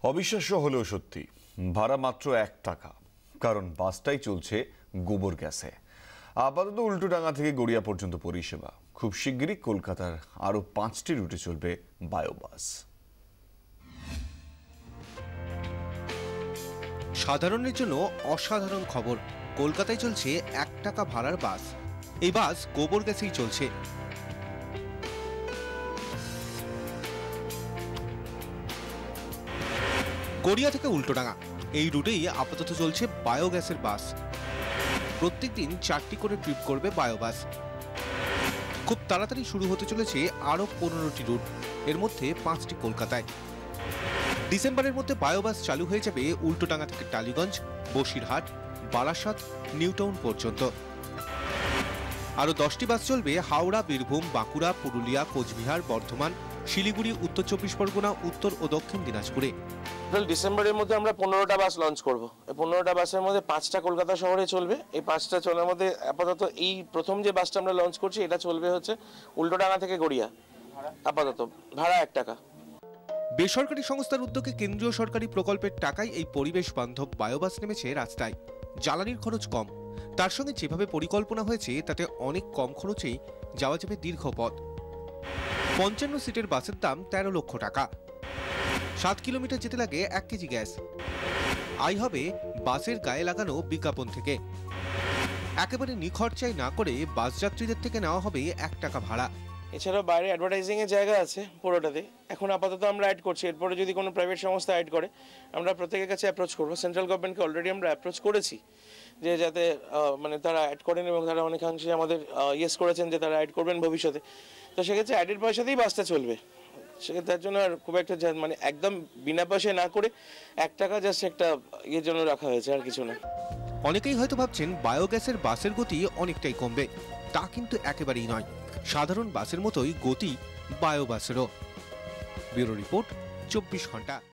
অবিশ্বাস্য হলেও সত্যি, ভাড়া মাত্র 1 টাকা, কারণ বাসটাই চলছে গোবর গ্যাসে। আপাতত উল্টোডাঙ্গা থেকে গড়িয়া পর্যন্ত পরিষেবা। খুব শিগগিরই কলকাতার আরো 5টি রুটে চলবে বায়োবাস। সাধারণের জন্য অসাধারণ খবর, কলকাতায় চলছে 1 টাকা ভাড়ার বাস। এই বাস গোবর গ্যাসেই চলছে। গড়িয়া থেকে উল্টোডাঙ্গা এই রুটেই আপাতত চলছে বায়োগ্যাসের বাস। প্রত্যেকদিন 4টি করে ট্রিপ করবে বায়োবাস। খুব তাড়াতাড়ি শুরু হতে চলেছে আরো 15টি রুট, এর মধ্যে 5টি কলকাতায়। ডিসেম্বরের মধ্যে বায়োবাস চালু হয়ে যাবে উল্টোডাঙ্গা থেকে টালিগঞ্জ, বসিরহাট, বারাসাত, নিউটাউন পর্যন্ত। আরো 10টি বাস চলবে হাওড়া, বীরভূম, বাঁকুড়া, পুরুলিয়া, কোচবিহার, বর্ধমান, শিলিগুড়ি, উত্তর 24 পরগনা, উত্তর ও দক্ষিণ দিনাজপুরে। ডিসেম্বরের মধ্যে আমরা 15টা বাস লঞ্চ করব। এই 15টা বাসের মধ্যে 5টা কলকাতা শহরে চলবে। এই 5টা চলার মধ্যে আপাতত এই প্রথম যে বাসটা আমরা লঞ্চ করছি এটা চলবে হচ্ছে উল্টোডাঙ্গা থেকে গড়িয়া। আপাতত ভাড়া 1 টাকা। বেসরকারি সংস্থার উদ্যোগে কেন্দ্রীয় সরকারি প্রকল্পের টাকায় এই পরিবেশ বান্ধব বায়োবাস নেমেছে রাস্তায়। জ্বালানির খরচ কম, তার সঙ্গে যেভাবে পরিকল্পনা হয়েছে তাতে অনেক কম খরচেই যাওয়া যাবে দীর্ঘ পথ। 55 সিটের বাসের দাম 13 লক্ষ টাকা। 7 কিলোমিটার যেতে লাগে 1 কেজি গ্যাস। আয় হবে বাসের গায়ে লাগানো বিজ্ঞাপন থেকে। একেবারে নিখরচায় না করে বাস যাত্রীদের থেকে নেওয়া হবে 1 টাকা ভাড়া। এছাড়াও বাইরে অ্যাডভার্টাইজিং এর জায়গা আছে পুরোটাতে। এখন আপাতত আমরা অ্যাড করছি, এরপরে যদি কোনো প্রাইভেট সংস্থা অ্যাড করে আমরা প্রত্যেকের কাছে অ্যাপ্রোচ করবো। সেন্ট্রাল গভর্নমেন্টকে অলরেডি আমরা অ্যাপ্রোচ করেছি যে যাতে মানে তারা অ্যাড করেন, এবং তারা অনেকাংশে আমাদের ইয়েস করেছেন যে তারা অ্যাড করবেন ভবিষ্যতে। তো সেক্ষেত্রে অ্যাডের পয়সাতেই বাসটা চলবে। সেক্ষেত্রে তার জন্য আর খুব একটা মানে একদম বিনা পয়সায় না করে 1 টাকা জাস্ট একটা ইয়ের জন্য রাখা হয়েছে, আর কিছু না। অনেকেই হয়তো ভাবছেন বায়োগ্যাসের বাসের গতি অনেকটাই কমবে, তা কিন্তু একেবারেই নয়। সাধারণ বাসের মতোই গতি বায়োবাসেরও। ব্যুরো রিপোর্ট, 24 ঘন্টা।